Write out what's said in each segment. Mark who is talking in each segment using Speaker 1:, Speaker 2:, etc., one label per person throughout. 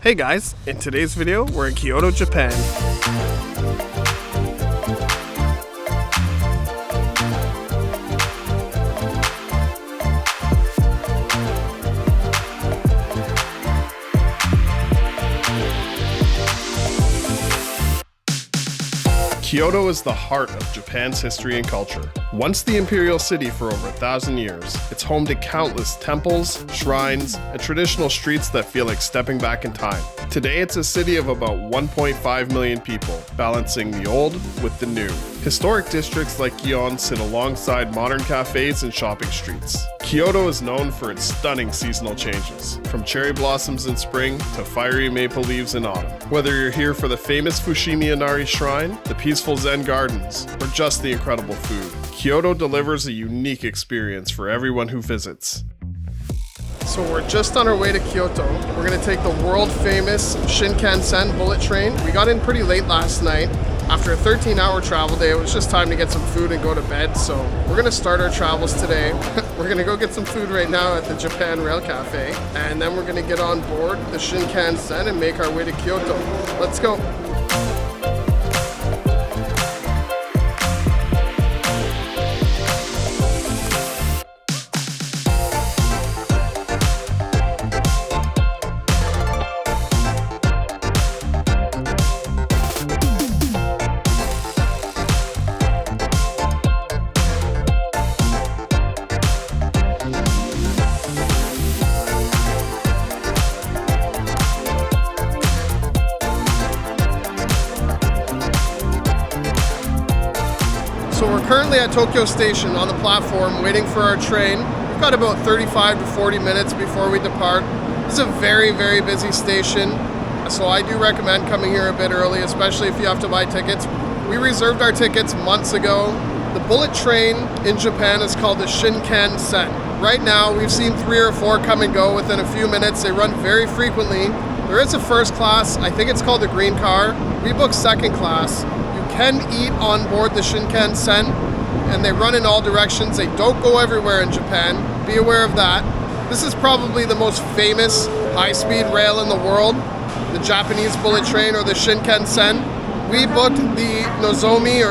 Speaker 1: Hey guys, in today's video, we're in Kyoto, Japan. Kyoto is the heart of Japan's history and culture. Once the imperial city for over 1,000 years, it's home to countless temples, shrines, and traditional streets that feel like stepping back in time. Today, it's a city of about 1.5 million people, balancing the old with the new. Historic districts like Gion sit alongside modern cafes and shopping streets. Kyoto is known for its stunning seasonal changes, from cherry blossoms in spring to fiery maple leaves in autumn. Whether you're here for the famous Fushimi Inari Shrine, the peaceful Zen gardens, or just the incredible food, Kyoto delivers a unique experience for everyone who visits. So we're just on our way to Kyoto. We're going to take the world famous Shinkansen bullet train. We got in pretty late last night. After a 13-hour travel day, it was just time to get some food and go to bed. So we're going to start our travels today. We're going to go get some food right now at the Japan Rail Cafe. And then we're going to get on board the Shinkansen and make our way to Kyoto. Let's go. So we're currently at Tokyo Station on the platform waiting for our train. We've got about 35 to 40 minutes before we depart. This is a very, very busy station, so I do recommend coming here a bit early, especially if you have to buy tickets. We reserved our tickets months ago. The bullet train in Japan is called the Shinkansen. Right now, we've seen 3 or 4 come and go within a few minutes. They run very frequently. There is a first class, I think it's called the green car. We booked second class. Can eat on board the Shinkansen, and they run in all directions. They don't go everywhere in Japan. Be aware of that. This is probably the most famous high-speed rail in the world, the Japanese bullet train, or the Shinkansen. We booked the Nozomi.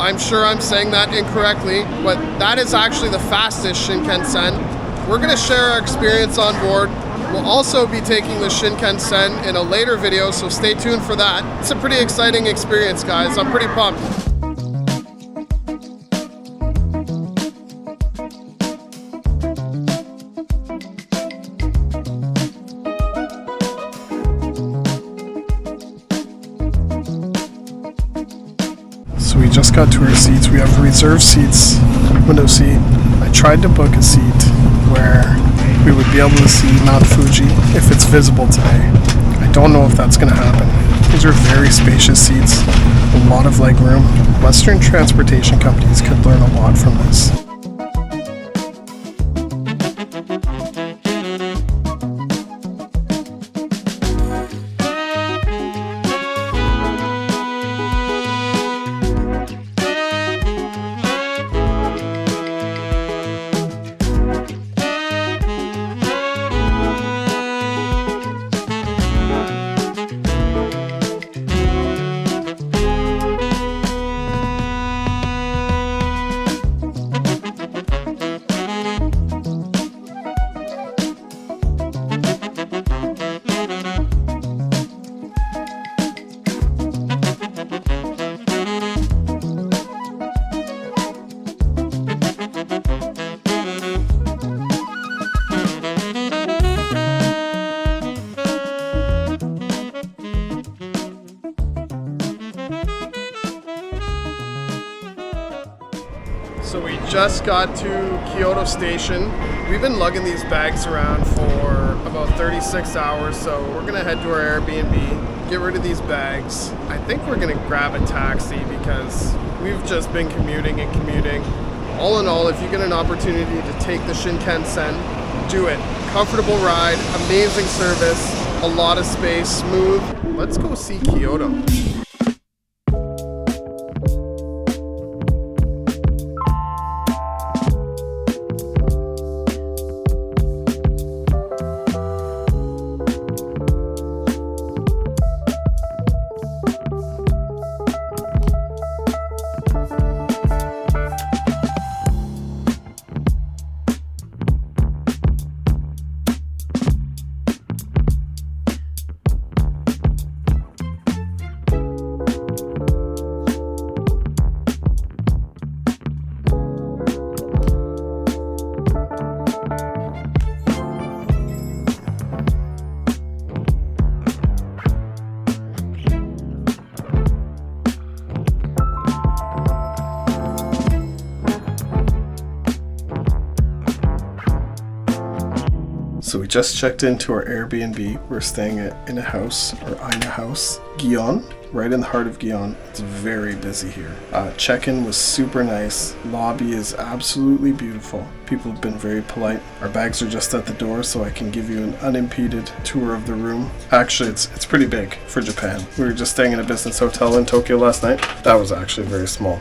Speaker 1: I'm sure I'm saying that incorrectly, but that is actually the fastest Shinkansen. We're going to share our experience on board. We'll also be taking the Shinkansen in a later video, so stay tuned for that. It's a pretty exciting experience, guys. I'm pretty pumped. So we just got to our seats. We have reserved seats, window seat. I tried to book a seat where we would be able to see Mount Fuji if it's visible today. I don't know if that's going to happen. These are very spacious seats, a lot of leg room. Western transportation companies could learn a lot from this. So we just got to Kyoto Station. We've been lugging these bags around for about 36 hours, so we're gonna head to our AirBNB, get rid of these bags. I think we're gonna grab a taxi because we've just been commuting. All in all, if you get an opportunity to take the Shinkansen, do it. Comfortable ride, amazing service, a lot of space, smooth. Let's go see Kyoto. So we just checked into our Airbnb. We're staying in a house, or in a house, Gion, right in the heart of Gion. It's very busy here. Check-in was super nice. Lobby is absolutely beautiful. People have been very polite. Our bags are just at the door, so I can give you an unimpeded tour of the room. Actually, it's pretty big for Japan. We were just staying in a business hotel in Tokyo last night. That was actually very small.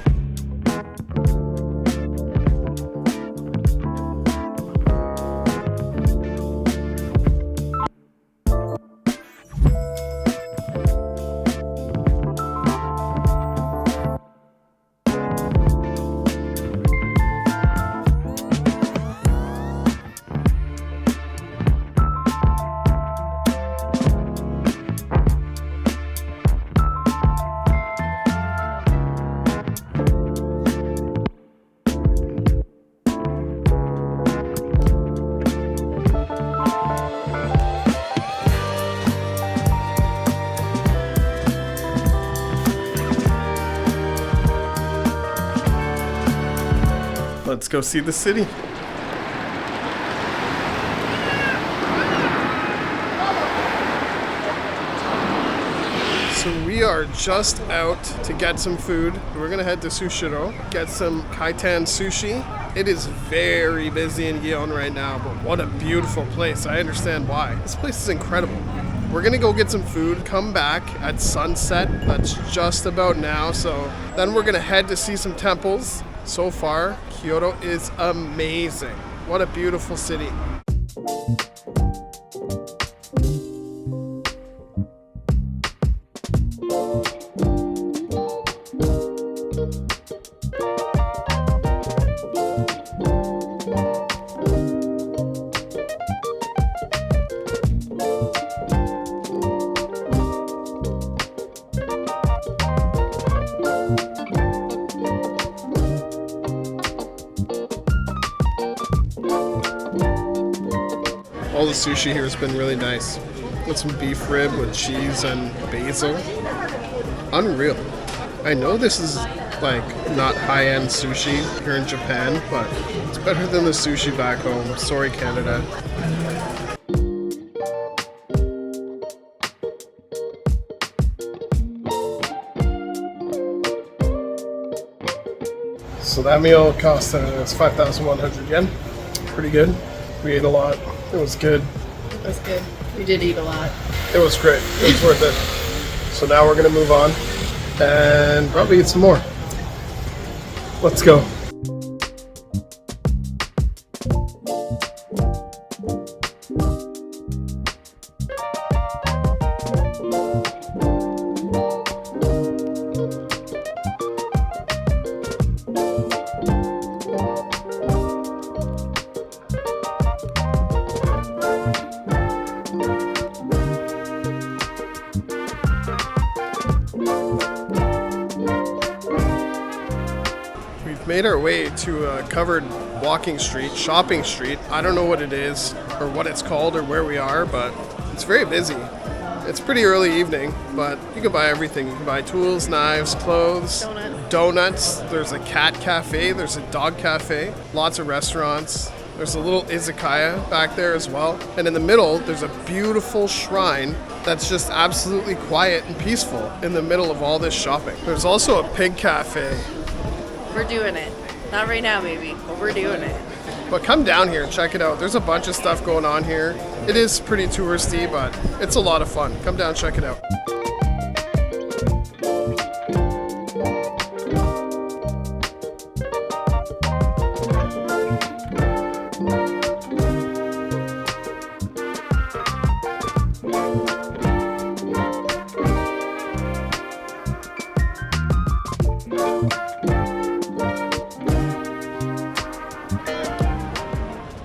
Speaker 1: Let's go see the city. So we are just out to get some food. We're gonna head to Sushiro, get some kaitan sushi. It is very busy in Gion right now, but what a beautiful place. I understand why. This place is incredible. We're gonna go get some food, come back at sunset. That's just about now. So then we're gonna head to see some temples. So far, Kyoto is amazing. What a beautiful city. All the sushi here has been really nice. Got some beef rib with cheese and basil. Unreal. I know this is like not high-end sushi here in Japan, but it's better than the sushi back home. Sorry, Canada. So that meal cost us 5,100 yen. Pretty good. We ate a lot. It was good.
Speaker 2: It was good. We did eat a lot.
Speaker 1: It was great. It was worth it. So now we're going to move on and probably eat some more. Let's go. Made our way to a covered walking street, shopping street. I don't know what it is or what it's called or where we are, but it's very busy. It's pretty early evening, but you can buy everything. You can buy tools, knives, clothes, donuts. There's a cat cafe, there's a dog cafe, lots of restaurants. There's a little izakaya back there as well. And in the middle, there's a beautiful shrine that's just absolutely quiet and peaceful in the middle of all this shopping. There's also a pig cafe.
Speaker 2: We're doing it. Not right now, maybe, but we're doing it.
Speaker 1: But come down here and check it out. There's a bunch of stuff going on here. It is pretty touristy, but it's a lot of fun. Come down and check it out.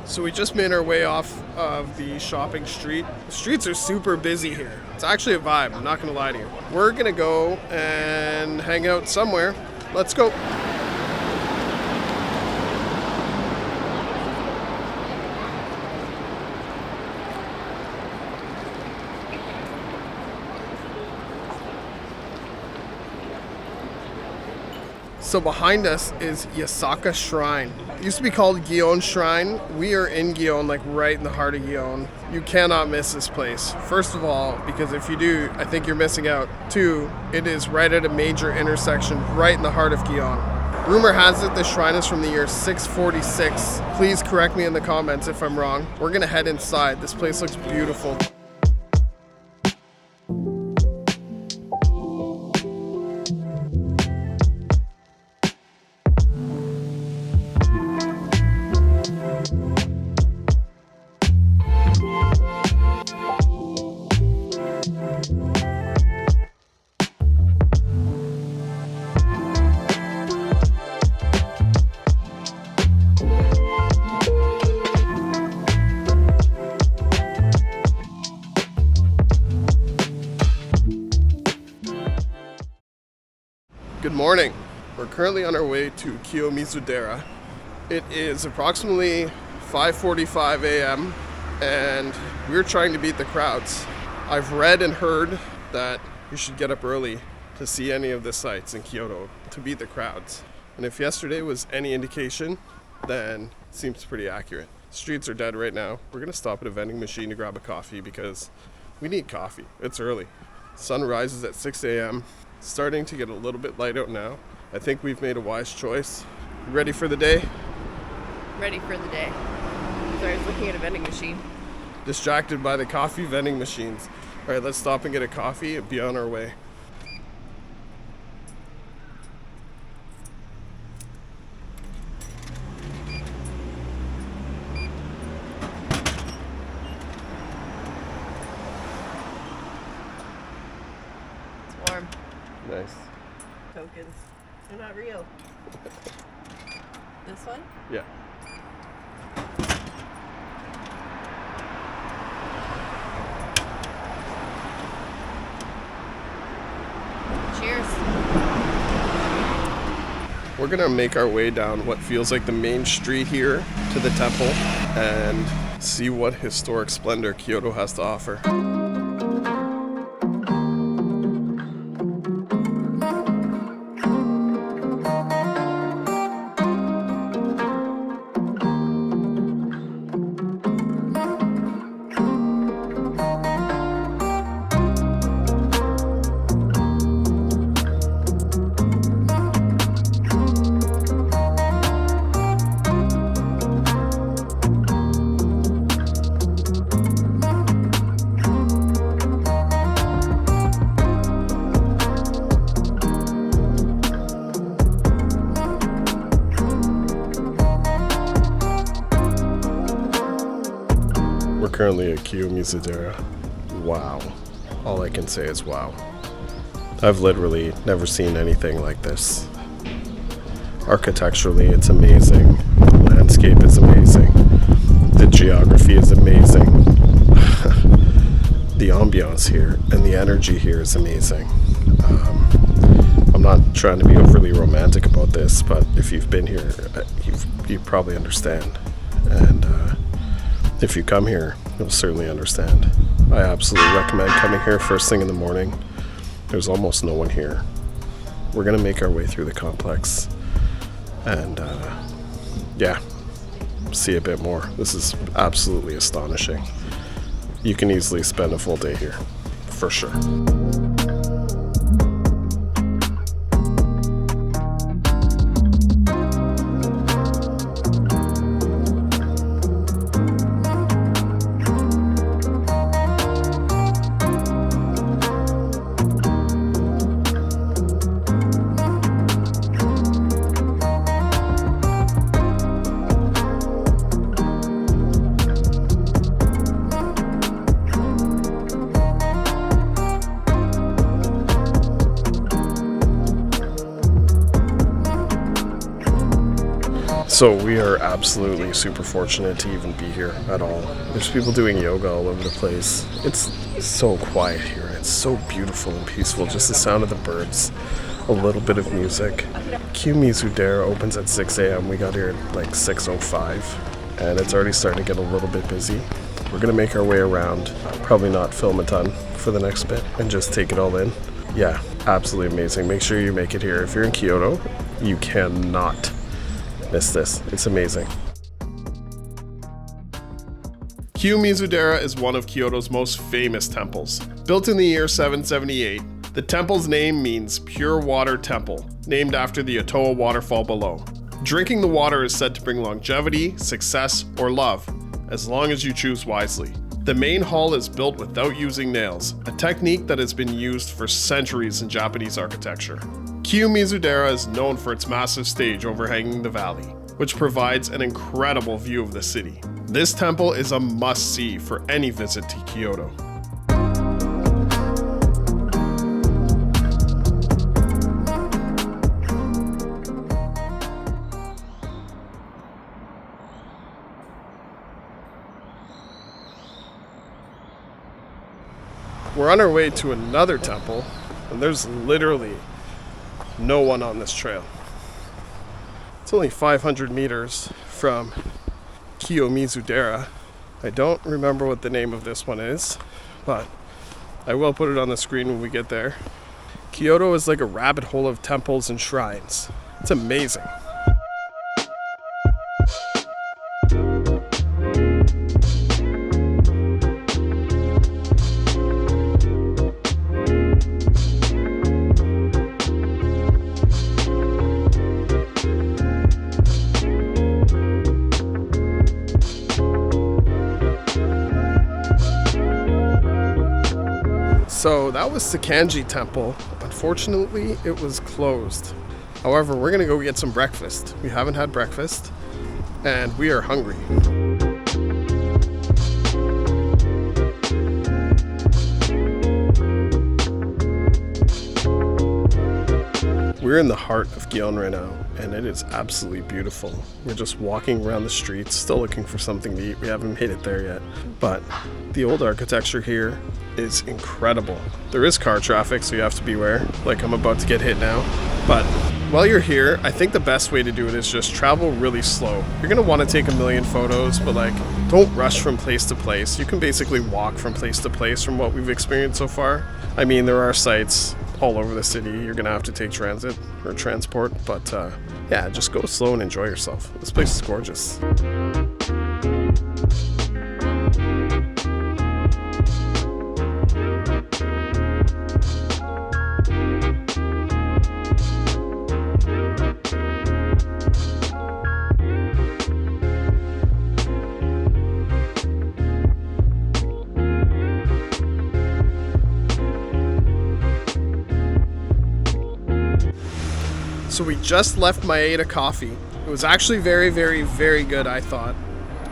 Speaker 1: So we just made our way off of the shopping street. The streets are super busy here. It's actually a vibe, I'm not gonna lie to you. We're gonna go and hang out somewhere. Let's go. So behind us is Yasaka Shrine. It used to be called Gion Shrine. We are in Gion, like right in the heart of Gion. You cannot miss this place. First of all, because if you do, I think you're missing out. Two, it is right at a major intersection, right in the heart of Gion. Rumor has it this shrine is from the year 646. Please correct me in the comments if I'm wrong. We're gonna head inside. This place looks beautiful. Good morning. We're currently on our way to Kiyomizu Dera. It is approximately 5:45 a.m. and we're trying to beat the crowds. I've read and heard that you should get up early to see any of the sights in Kyoto to beat the crowds. And if yesterday was any indication, then it seems pretty accurate. Streets are dead right now. We're gonna stop at a vending machine to grab a coffee because we need coffee. It's early. Sun rises at 6 a.m. Starting to get a little bit light out now. I think we've made a wise choice. Ready for the day?
Speaker 2: Ready for the day. Sorry, I was looking at a vending machine.
Speaker 1: Distracted by the coffee vending machines. All right, let's stop and get a coffee and be on our way.
Speaker 2: It's warm.
Speaker 1: Nice.
Speaker 2: Tokens. They're not real. This one?
Speaker 1: Yeah.
Speaker 2: Cheers.
Speaker 1: We're gonna make our way down what feels like the main street here to the temple and see what historic splendor Kyoto has to offer. Currently at Kiyomizu Dera. Wow. All I can say is wow. I've literally never seen anything like this. Architecturally, it's amazing. The landscape is amazing. The geography is amazing. The ambiance here and the energy here is amazing. I'm not trying to be overly romantic about this, but if you've been here, you probably understand. And if you come here, you'll certainly understand. I absolutely recommend coming here first thing in the morning. There's almost no one here. We're gonna make our way through the complex and see a bit more. This is absolutely astonishing. You can easily spend a full day here, for sure. So we are absolutely super fortunate to even be here at all. There's people doing yoga all over the place. It's so quiet here. It's so beautiful and peaceful. Just the sound of the birds, a little bit of music. Kiyomizu Dera opens at 6 a.m. We got here at like 6:05 and it's already starting to get a little bit busy. We're gonna make our way around, probably not film a ton for the next bit and just take it all in. Yeah, absolutely amazing. Make sure you make it here. If you're in Kyoto, You cannot miss this. It's amazing. Kiyomizu Dera is one of Kyoto's most famous temples. Built in the year 778, the temple's name means pure water temple, named after the Otoa waterfall below. Drinking the water is said to bring longevity, success, or love, as long as you choose wisely. The main hall is built without using nails, a technique that has been used for centuries in Japanese architecture. Kiyomizu Dera is known for its massive stage overhanging the valley, which provides an incredible view of the city. This temple is a must-see for any visit to Kyoto. We're on our way to another temple, and there's literally no one on this trail. It's only 500 meters from Kiyomizu Dera. I don't remember what the name of this one is, but I will put it on the screen when we get there. Kyoto is like a rabbit hole of temples and shrines. It's amazing. So that was Shinkansen Temple. Unfortunately, it was closed. However, we're gonna go get some breakfast. We haven't had breakfast, and we are hungry. We're in the heart of Gion right now, and it is absolutely beautiful. We're just walking around the streets, still looking for something to eat. We haven't made it there yet, but the old architecture here is incredible. There is car traffic, so you have to beware, like I'm about to get hit now. But while you're here, I think the best way to do it is just travel really slow. You're gonna want to take a million photos, but like, don't rush from place to place. You can basically walk from place to place from what we've experienced so far. I mean, there are sites all over the city. You're gonna have to take transit or transport, but yeah, just go slow and enjoy yourself. This place is gorgeous. So we just left Maeda Coffee. It was actually very, very, very good, I thought.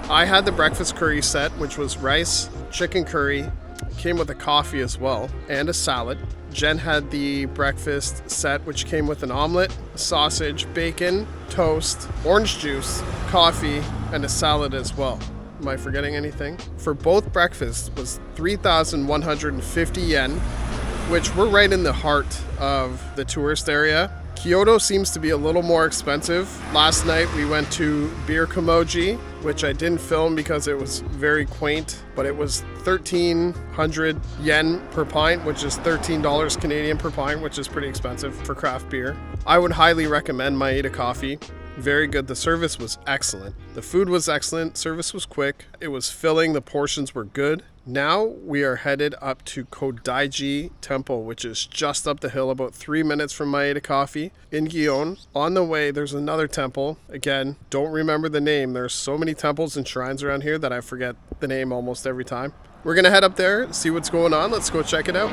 Speaker 1: I had the breakfast curry set, which was rice, chicken curry, it came with a coffee as well, and a salad. Jen had the breakfast set, which came with an omelet, a sausage, bacon, toast, orange juice, coffee, and a salad as well. Am I forgetting anything? For both breakfasts was 3,150 yen, which we're right in the heart of the tourist area. Kyoto seems to be a little more expensive. Last night we went to Beer Kamoji, which I didn't film because it was very quaint, but it was 1,300 yen per pint, which is $13 Canadian per pint, which is pretty expensive for craft beer. I would highly recommend Maeda Coffee. Very good. The service was excellent. The food was excellent. Service was quick. It was filling. The portions were good. Now we are headed up to Kodaiji Temple, which is just up the hill, about 3 minutes from Maeda Coffee in Gion. On the way, there's another temple. Again, don't remember the name. There's so many temples and shrines around here that I forget the name almost every time. We're going to head up there, see what's going on. Let's go check it out.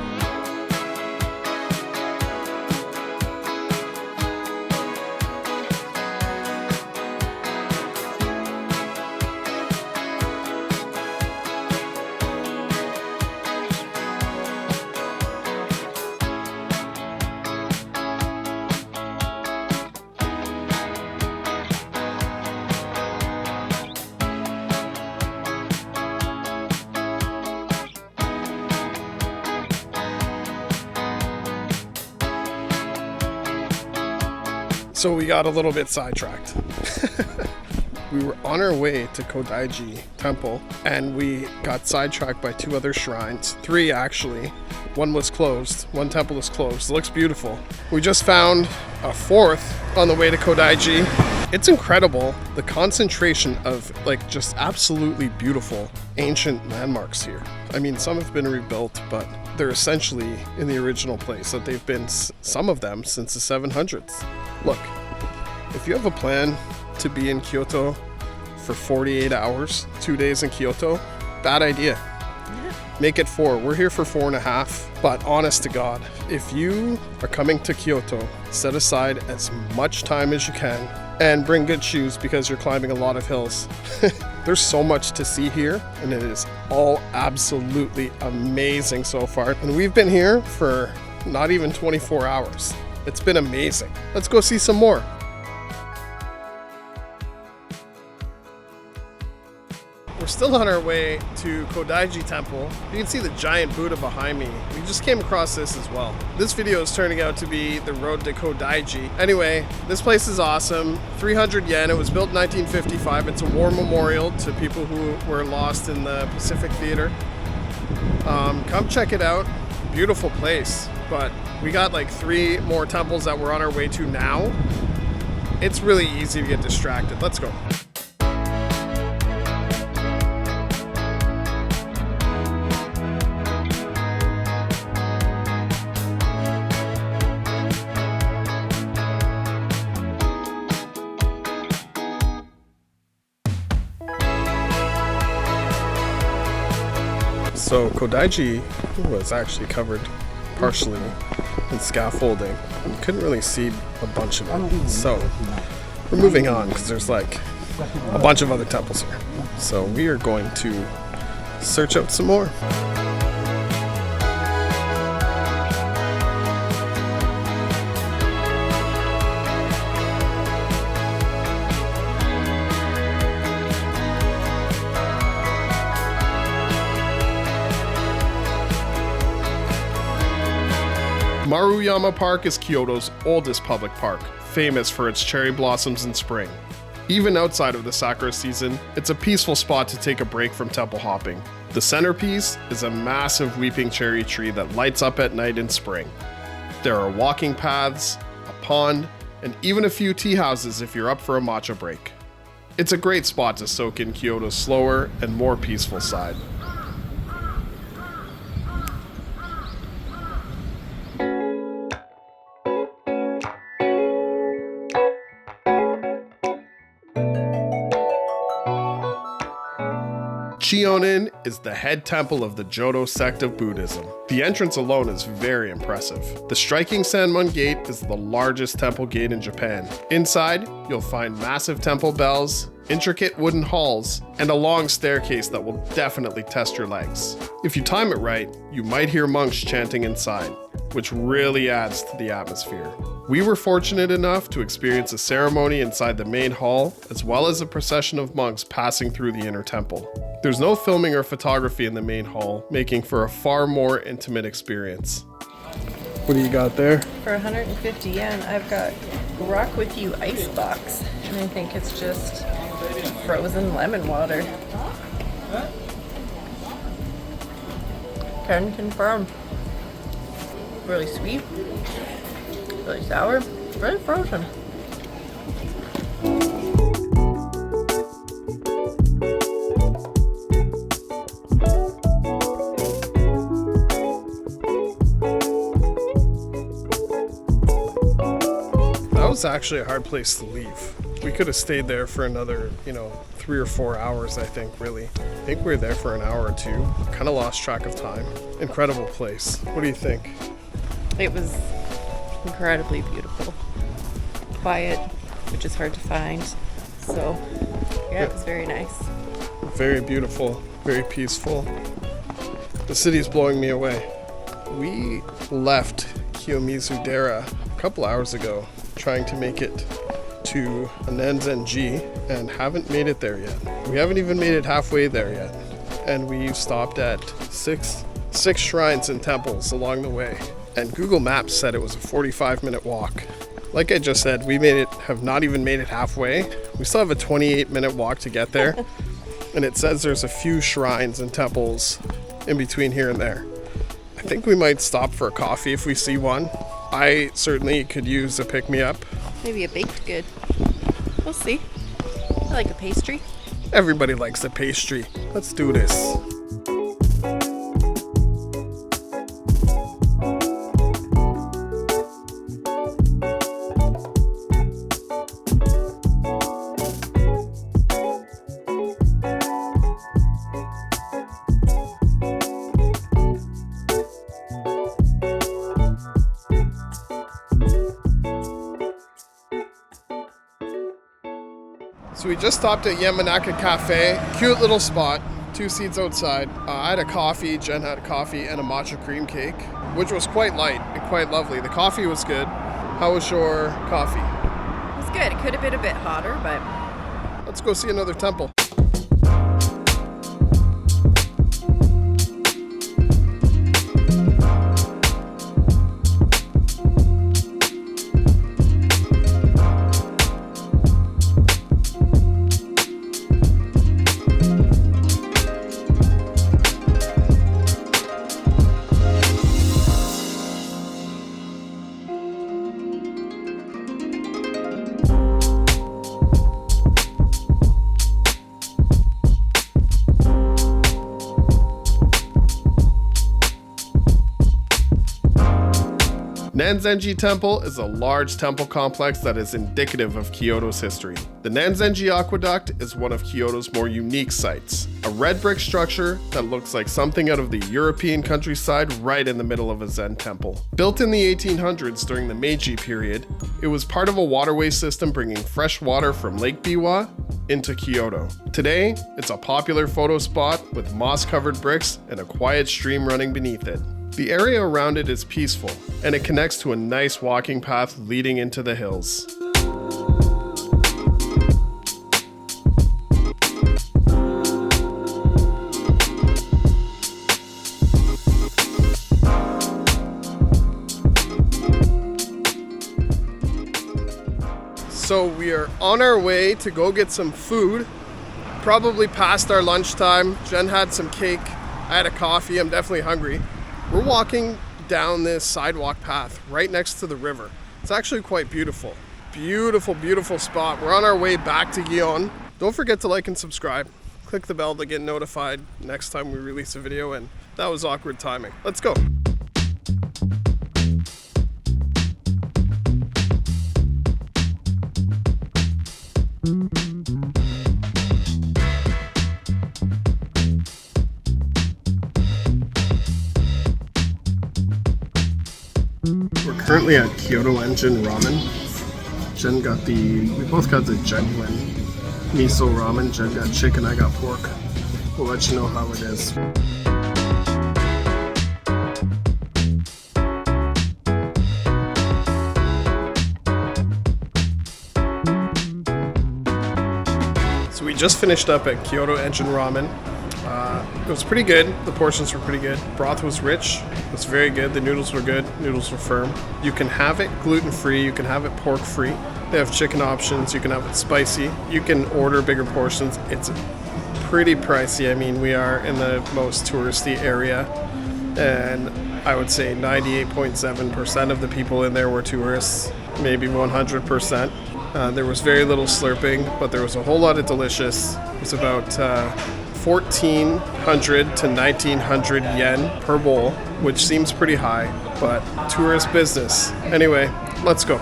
Speaker 1: So we got a little bit sidetracked. We were on our way to Kodaiji Temple and we got sidetracked by two other shrines, three actually. one was closed. One temple is closed. It looks beautiful. We just found a fourth on the way to Kodaiji. It's incredible, the concentration of like just absolutely beautiful ancient landmarks here. I mean, some have been rebuilt, but they're essentially in the original place that they've been, some of them, since the 700s. Look, if you have a plan to be in Kyoto for 48 hours, 2 days in Kyoto, bad idea. Make it 4. We're here for 4.5. But honest to God, if you are coming to Kyoto, set aside as much time as you can and bring good shoes because you're climbing a lot of hills. There's so much to see here, and it is all absolutely amazing so far. And we've been here for not even 24 hours. It's been amazing. Let's go see some more. We're still on our way to Kodaiji Temple. You can see the giant Buddha behind me. We just came across this as well. This video is turning out to be the road to Kodaiji. Anyway, this place is awesome. 300 yen. It was built in 1955. It's a war memorial to people who were lost in the Pacific Theater. Come check it out. Beautiful place. But we got like 3 more temples that we're on our way to now. It's really easy to get distracted. Let's go. So Kodaiji was actually covered partially in scaffolding. You couldn't really see a bunch of it. So we're moving on because there's like a bunch of other temples here. So we are going to search out some more. Maruyama Park is Kyoto's oldest public park, famous for its cherry blossoms in spring. Even outside of the sakura season, it's a peaceful spot to take a break from temple hopping. The centerpiece is a massive weeping cherry tree that lights up at night in spring. There are walking paths, a pond, and even a few tea houses if you're up for a matcha break. It's a great spot to soak in Kyoto's slower and more peaceful side. Chion-In is the head temple of the Jodo sect of Buddhism. The entrance alone is very impressive. The striking Sanmun Gate is the largest temple gate in Japan. Inside, you'll find massive temple bells, intricate wooden halls, and a long staircase that will definitely test your legs. If you time it right, you might hear monks chanting inside, which really adds to the atmosphere. We were fortunate enough to experience a ceremony inside the main hall, as well as a procession of monks passing through the inner temple. There's no filming or photography in the main hall, making for a far more intimate experience. What do you got there?
Speaker 2: For 150 yen, I've got Rock With You ice box, and I think it's just frozen lemon water. Can confirm. Really sweet, really sour, really frozen.
Speaker 1: That was actually a hard place to leave. We could have stayed there for another, 3 or 4 hours, I think, really. I think we were there for an hour or 2. Kind of lost track of time. Incredible place. What do you think?
Speaker 2: It was incredibly beautiful. Quiet, which is hard to find. So, yeah, it was very nice.
Speaker 1: Very beautiful, very peaceful. The city's blowing me away. We left Kiyomizu Dera a couple hours ago, trying to make it to Nanzen-Ji, and haven't made it there yet. We haven't even made it halfway there yet. And we stopped at six shrines and temples along the way. And Google Maps said it was a 45-minute walk. Like I just said, we have not even made it halfway. We still have a 28-minute walk to get there. And it says there's a few shrines and temples in between here and there. I think we might stop for a coffee if we see one. I certainly could use a pick-me-up.
Speaker 2: Maybe a baked good. We'll see. I like a pastry.
Speaker 1: Everybody likes a pastry. Let's do this. So we just stopped at Yamanaka Cafe. Cute little spot, 2 seats outside. I had a coffee, Jen had a coffee, and a matcha cream cake, which was quite light and quite lovely. The coffee was good. How was your coffee?
Speaker 2: It was good. It could have been a bit hotter, but...
Speaker 1: Let's go see another temple. Nanzen-Ji Temple is a large temple complex that is indicative of Kyoto's history. The Nanzen-Ji Aqueduct is one of Kyoto's more unique sites, a red brick structure that looks like something out of the European countryside right in the middle of a Zen temple. Built in the 1800s during the Meiji period, it was part of a waterway system bringing fresh water from Lake Biwa into Kyoto. Today, it's a popular photo spot with moss-covered bricks and a quiet stream running beneath it. The area around it is peaceful, and it connects to a nice walking path leading into the hills. So we are on our way to go get some food, probably past our lunchtime. Jen had some cake, I had a coffee, I'm definitely hungry. We're walking down this sidewalk path right next to the river. It's actually quite beautiful. Beautiful, beautiful spot. We're on our way back to Gion. Don't forget to like and subscribe. Click the bell to get notified next time we release a video, and that was awkward timing. Let's go. We're currently at Kyoto Engine Ramen. Jen got we both got the genuine miso ramen. Jen got chicken, I got pork. We'll let you know how it is. So we just finished up at Kyoto Engine Ramen. It was pretty good. The portions were pretty good. Broth was rich. It was very good. The noodles were good. Noodles were firm. You can have it gluten-free. You can have it pork-free. They have chicken options. You can have it spicy. You can order bigger portions. It's pretty pricey. I mean, we are in the most touristy area, and I would say 98.7% of the people in there were tourists, maybe 100%. There was very little slurping, but there was a whole lot of delicious. It was about 1,400 to 1,900 yen per bowl, which seems pretty high, but tourist business. Anyway, let's go.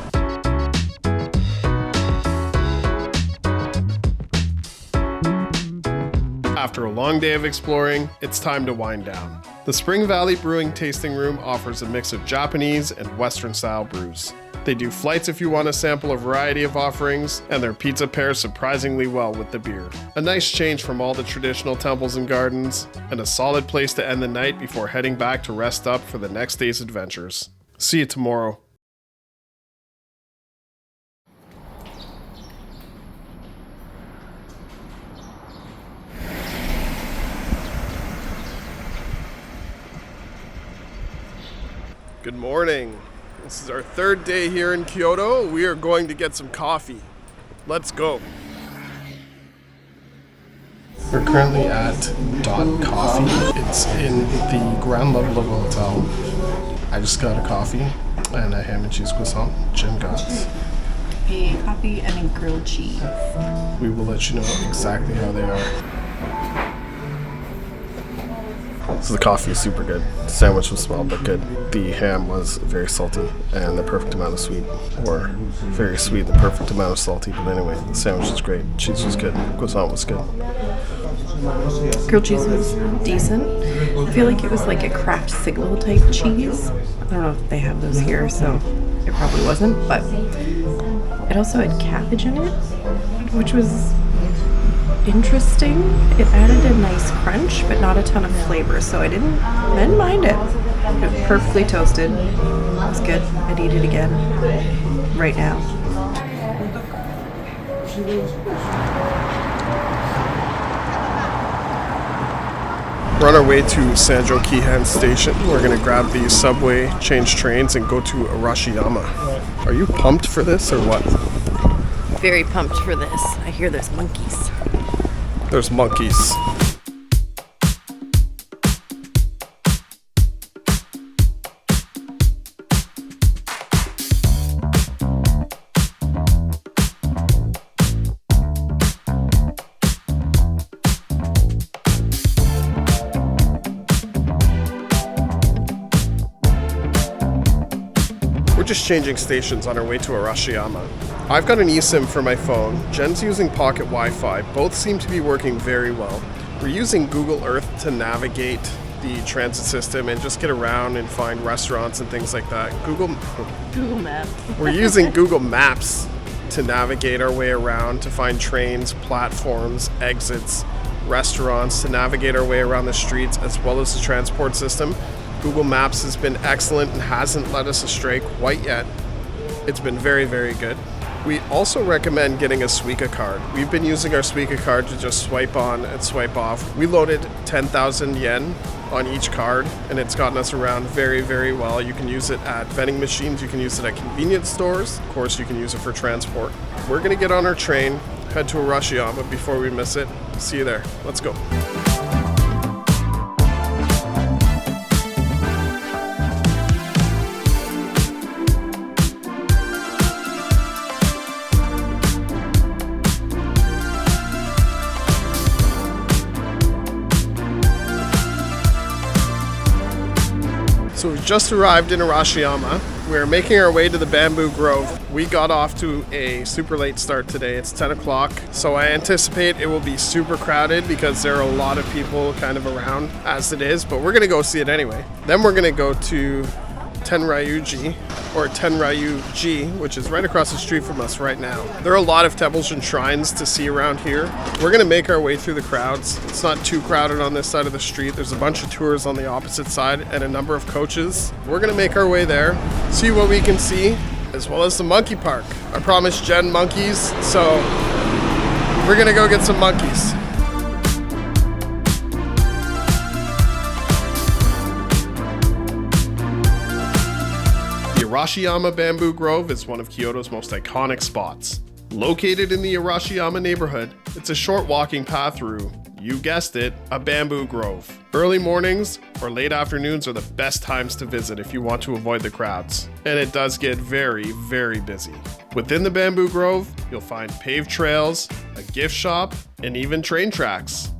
Speaker 1: After a long day of exploring, it's time to wind down. The Spring Valley Brewing Tasting Room offers a mix of Japanese and Western style brews. They do flights if you want to sample a variety of offerings, and their pizza pairs surprisingly well with the beer. A nice change from all the traditional temples and gardens, and a solid place to end the night before heading back to rest up for the next day's adventures. See you tomorrow. Good morning. This is our third day here in Kyoto. We are going to get some coffee. Let's go. We're currently at Dot Coffee. It's in the ground level of the hotel. I just got a coffee and a ham and cheese croissant. Jen got
Speaker 2: a coffee and a grilled cheese.
Speaker 1: We will let you know exactly how they are. So the coffee is super good. The sandwich was small but good. The ham was very salty and the perfect amount of sweet, or very sweet, the perfect amount of salty. But anyway, the sandwich was great. Cheese was good. Croissant was good.
Speaker 2: Grilled cheese was decent. I feel like it was like a Kraft Signal type cheese. I don't know if they have those here, so it probably wasn't. But it also had cabbage in it, which was interesting. It added a nice crunch, but not a ton of flavor, so I didn't mind it. It was perfectly toasted. It was good. I'd eat it again right now.
Speaker 1: We're on our way to Sanjo Kihan Station. We're going to grab the subway, change trains, and go to Arashiyama. Are you pumped for this or what?
Speaker 2: Very pumped for this. I hear there's monkeys.
Speaker 1: There's monkeys. We're just changing stations on our way to Arashiyama. I've got an eSIM for my phone. Jen's using pocket Wi-Fi. Both seem to be working very well. We're using Google Earth to navigate the transit system and just get around and find restaurants and things like that. Google
Speaker 2: Maps.
Speaker 1: We're using Google Maps to navigate our way around, to find trains, platforms, exits, restaurants, to navigate our way around the streets as well as the transport system. Google Maps has been excellent and hasn't led us astray quite yet. It's been very, very good. We also recommend getting a Suica card. We've been using our Suica card to just swipe on and swipe off. We loaded 10,000 yen on each card and it's gotten us around very, very well. You can use it at vending machines, you can use it at convenience stores. Of course, you can use it for transport. We're gonna get on our train, head to Arashiyama before we miss it. See you there. Let's go. So we've just arrived in Arashiyama. We're making our way to the Bamboo Grove. We got off to a super late start today. It's 10 o'clock. So I anticipate it will be super crowded because there are a lot of people kind of around as it is, but we're gonna go see it anyway. Then we're gonna go to Tenryu-Ji, or Tenryu-Ji, which is right across the street from us right now. There are a lot of temples and shrines to see around here. We're gonna make our way through the crowds. It's not too crowded on this side of the street. There's a bunch of tours on the opposite side and a number of coaches. We're gonna make our way there, see what we can see, as well as the monkey park. I promised Jen monkeys, so we're gonna go get some monkeys. Arashiyama Bamboo Grove is one of Kyoto's most iconic spots. Located in the Arashiyama neighborhood, it's a short walking path through, you guessed it, a bamboo grove. Early mornings or late afternoons are the best times to visit if you want to avoid the crowds. And it does get very, very busy. Within the bamboo grove, you'll find paved trails, a gift shop, and even train tracks.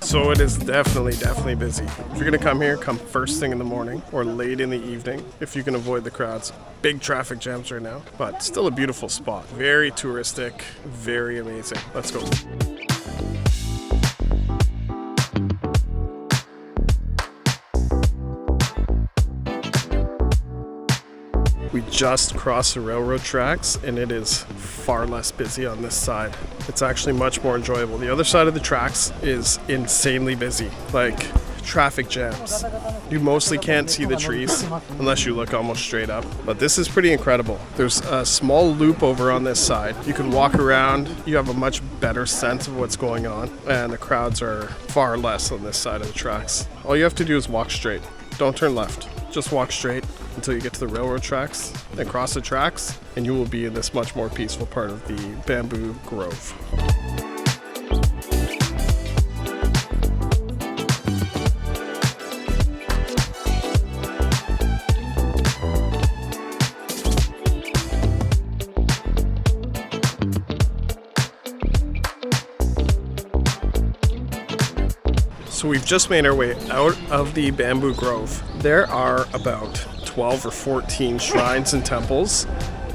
Speaker 1: So it is definitely busy. If you're gonna come here, come first thing in the morning or late in the evening if you can avoid the crowds. Big traffic jams right now, but still a beautiful spot. Very touristic, very amazing. Let's go. We just crossed the railroad tracks and it is far less busy on this side. It's actually much more enjoyable. The other side of the tracks is insanely busy, like traffic jams. You mostly can't see the trees unless you look almost straight up, but this is pretty incredible. There's a small loop over on this side. You can walk around, you have a much better sense of what's going on, and the crowds are far less on this side of the tracks. All you have to do is walk straight. Don't turn left, just walk straight. until you get to the railroad tracks and cross the tracks, and you will be in this much more peaceful part of the Bamboo Grove. So we've just made our way out of the Bamboo Grove. There are about 12 or 14 shrines and temples.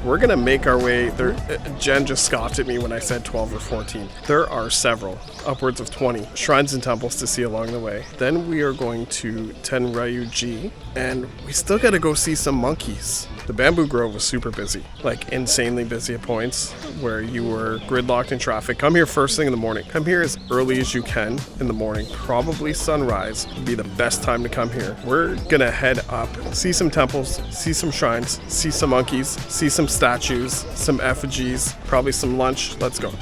Speaker 1: We're gonna make our way there. Jen just scoffed at me when I said 12 or 14. There are several, upwards of 20 shrines and temples to see along the way. Then we are going to Tenryu-Ji, and we still gotta go see some monkeys. The Bamboo Grove was super busy, like insanely busy at points where you were gridlocked in traffic. Come here first thing in the morning. Come here as early as you can in the morning. Probably sunrise would be the best time to come here. We're gonna head up, see some temples, see some shrines, see some monkeys, see some statues, some effigies, probably some lunch. Let's go.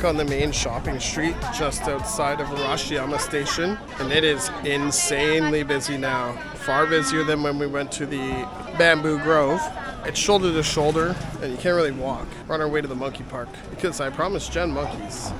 Speaker 1: On the main shopping street just outside of Arashiyama station, and it is insanely busy now, far busier than when we went to the Bamboo Grove. It's shoulder to shoulder and you can't really walk. We're on our way to the monkey park because I promised Jen monkeys.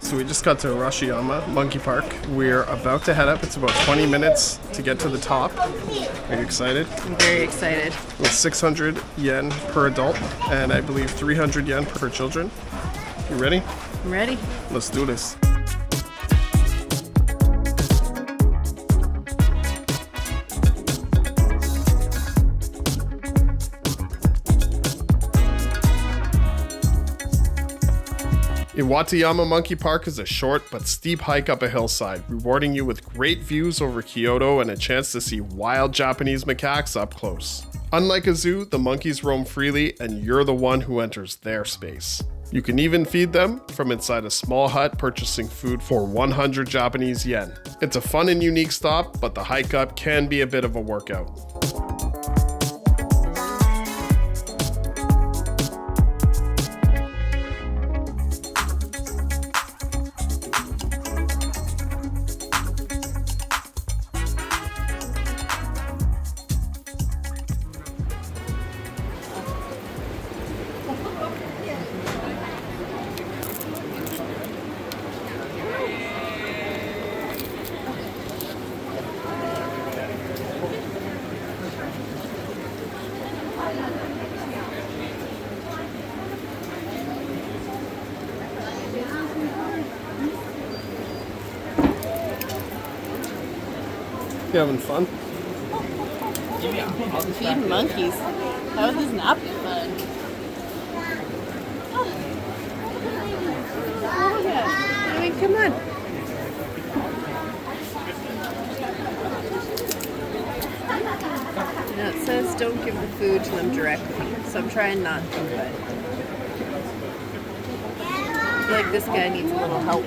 Speaker 1: So we just got to Arashiyama Monkey Park. We're about to head up. It's about 20 minutes to get to the top. Are you excited?
Speaker 2: I'm very excited.
Speaker 1: With 600 yen per adult and I believe 300 yen per children. You ready?
Speaker 2: I'm ready.
Speaker 1: Let's do this. Iwatayama Monkey Park is a short but steep hike up a hillside, rewarding you with great views over Kyoto and a chance to see wild Japanese macaques up close. Unlike a zoo, the monkeys roam freely and you're the one who enters their space. You can even feed them from inside a small hut, purchasing food for 100 Japanese yen. It's a fun and unique stop, but the hike up can be a bit of a workout. You having fun?
Speaker 2: Feeding monkeys. How is this not fun? Oh, yeah. I mean, come on. You know, it says don't give the food to them directly, so I'm trying not to, but I feel like this guy needs a little help.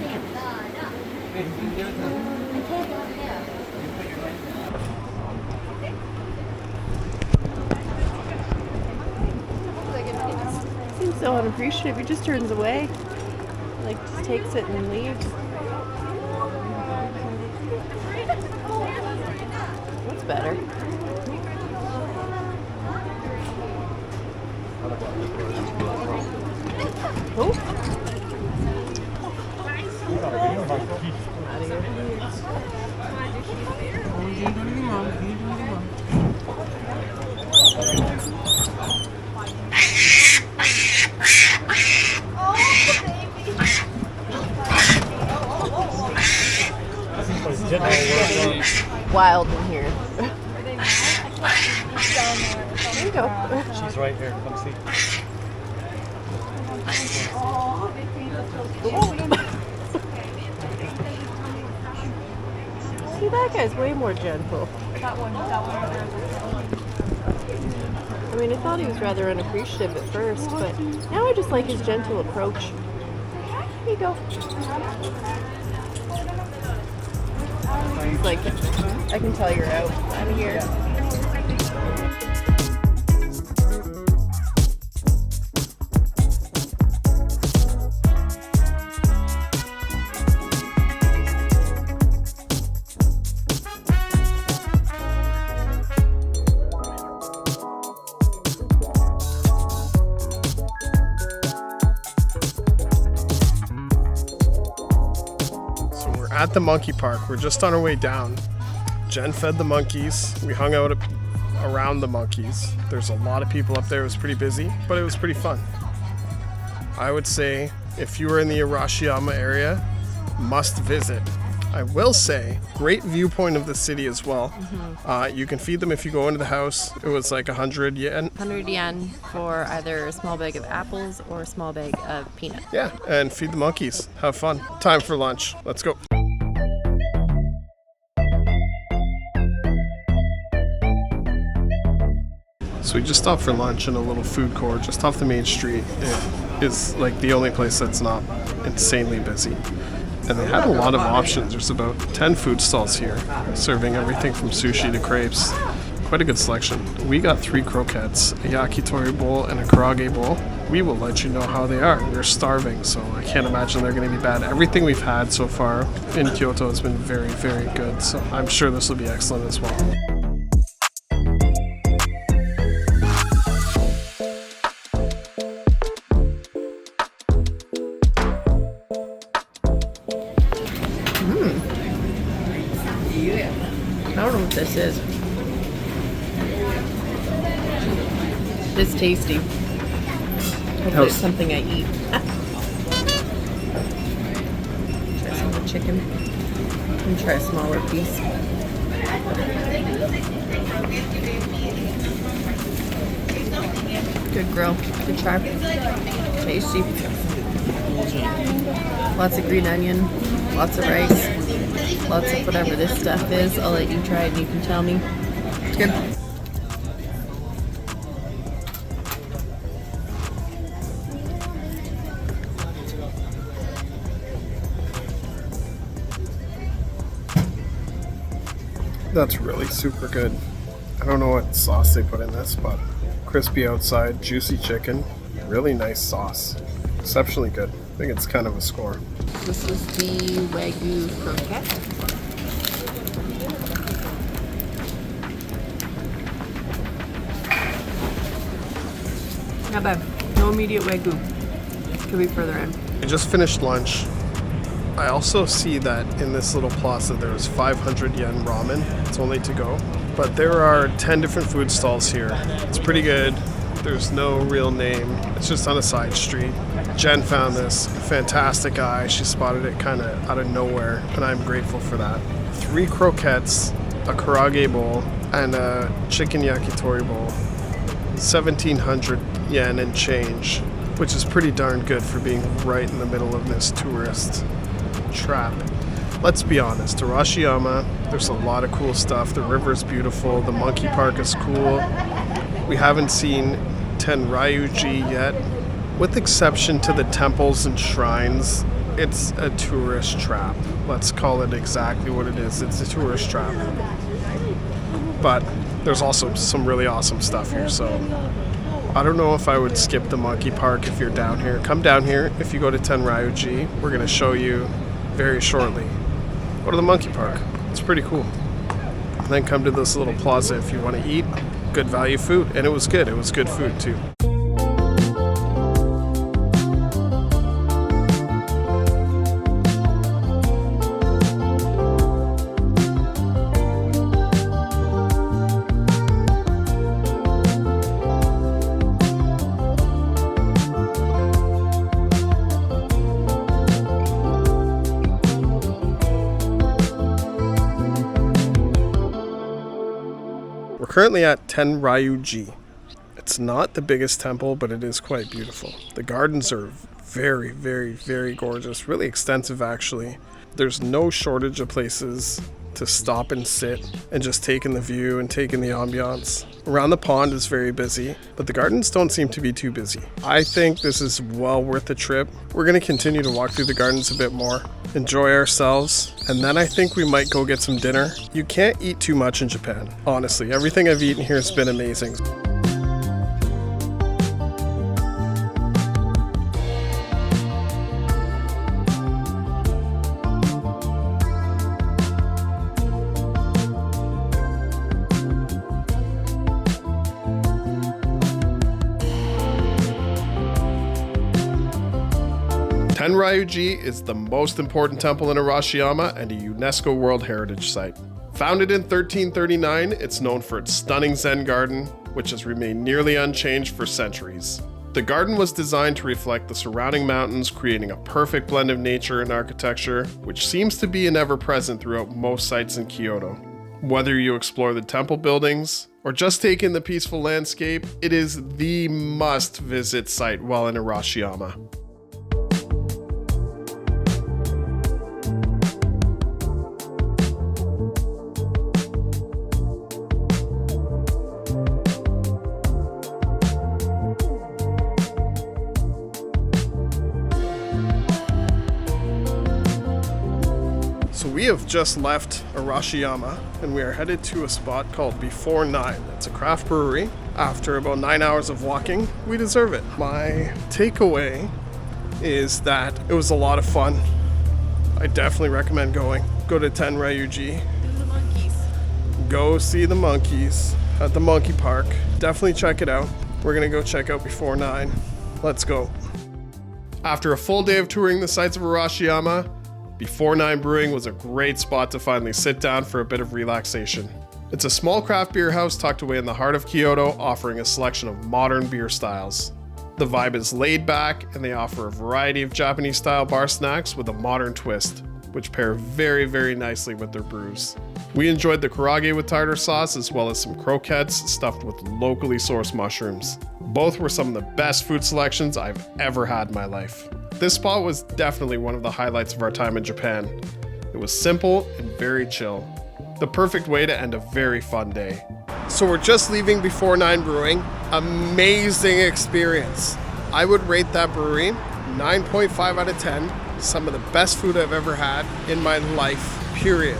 Speaker 2: Seems so unappreciative. He just turns away. Like, just takes it and leaves. What's better? Oh. Out of here. Wild in here. There you go.
Speaker 3: She's right here. Come see.
Speaker 2: See, that guy's way more gentle. I mean, I thought he was rather unappreciative at first, but now I just like his gentle approach. Here you go. It's like, I can tell you're out of here.
Speaker 1: At the monkey park, we're just on our way down. Jen fed the monkeys. We hung out around the monkeys. There's a lot of people up there. It was pretty busy, but it was pretty fun. I would say if you were in the Arashiyama area, must visit. I will say, great viewpoint of the city as well. You can feed them if you go into the house. It was like 100 yen.
Speaker 2: 100 yen for either a small bag of apples or a small bag of peanuts.
Speaker 1: Yeah, and feed the monkeys. Have fun. Time for lunch. Let's go. So we just stopped for lunch in a little food court just off the main street. It is like the only place that's not insanely busy. And they had a lot of options. There's about 10 food stalls here, serving everything from sushi to crepes. Quite a good selection. We got 3 croquettes, a yakitori bowl, and a karage bowl. We will let you know how they are. We're starving, so I can't imagine they're going to be bad. Everything we've had so far in Kyoto has been very, very good, so I'm sure this will be excellent as well.
Speaker 2: I don't know what this is. It's tasty. Hopefully it's something I eat. Try some of the chicken. And try a smaller piece. Good grill. Good try. Tasty. Lots of green onion. Lots of rice. Lots of whatever this stuff is. I'll let you try it and you can tell me. It's good.
Speaker 1: That's really super good. I don't know what sauce they put in this, but crispy outside, juicy chicken, really nice sauce. Exceptionally good. I think it's kind of a score.
Speaker 2: This is the Wagyu croquette. Not bad. No immediate Wagyu. Could be further in.
Speaker 1: I just finished lunch. I also see that in this little plaza there's 500 yen ramen. It's only to go. But there are 10 different food stalls here. It's pretty good. There's no real name. It's just on a side street. Jen found this fantastic eye. She spotted it kind of out of nowhere, and I'm grateful for that. 3 croquettes, a karage bowl, and a chicken yakitori bowl. 1,700 yen and change, which is pretty darn good for being right in the middle of this tourist trap. Let's be honest, Arashiyama, there's a lot of cool stuff. The river's beautiful, the monkey park is cool. We haven't seen Tenryu-Ji yet. With exception to the temples and shrines, it's a tourist trap. Let's call it exactly what it is. It's a tourist trap. But there's also some really awesome stuff here, so I don't know if I would skip the monkey park if you're down here. Come down here if you go to Tenryu-Ji. We're going to show you very shortly. Go to the monkey park. It's pretty cool. And then come to this little plaza if you want to eat good value food. And it was good. It was good food too. Currently at Tenryu-Ji. It's not the biggest temple, but it is quite beautiful. The gardens are very, very, very gorgeous. Really extensive, actually. There's no shortage of places to stop and sit and just take in the view and take in the ambiance. Around the pond is very busy, but the gardens don't seem to be too busy. I think this is well worth the trip. We're going to continue to walk through the gardens a bit more, enjoy ourselves, and then I think we might go get some dinner. You can't eat too much in Japan. Honestly, everything I've eaten here has been amazing. Tenryu-Ji is the most important temple in Arashiyama and a UNESCO World Heritage Site. Founded in 1339, it's known for its stunning Zen garden, which has remained nearly unchanged for centuries. The garden was designed to reflect the surrounding mountains, creating a perfect blend of nature and architecture, which seems to be an ever-present throughout most sites in Kyoto. Whether you explore the temple buildings or just take in the peaceful landscape, it is the must-visit site while in Arashiyama. We have just left Arashiyama and we are headed to a spot called Before 9. It's a craft brewery. After about 9 hours of walking, we deserve it. My takeaway is that it was a lot of fun. I definitely recommend going. Go to Tenryu-Ji.
Speaker 2: The monkeys.
Speaker 1: Go see the monkeys at the monkey park. Definitely check it out. We're gonna go check out Before 9. Let's go. After a full day of touring the sites of Arashiyama, Before 9 Brewing was a great spot to finally sit down for a bit of relaxation. It's a small craft beer house tucked away in the heart of Kyoto, offering a selection of modern beer styles. The vibe is laid back, and they offer a variety of Japanese-style bar snacks with a modern twist, which pair very, very nicely with their brews. We enjoyed the karaage with tartar sauce, as well as some croquettes stuffed with locally sourced mushrooms. Both were some of the best food selections I've ever had in my life. This spot was definitely one of the highlights of our time in Japan. It was simple and very chill. The perfect way to end a very fun day. So we're just leaving Before 9 Brewing. Amazing experience. I would rate that brewery 9.5 out of 10. Some of the best food I've ever had in my life, period.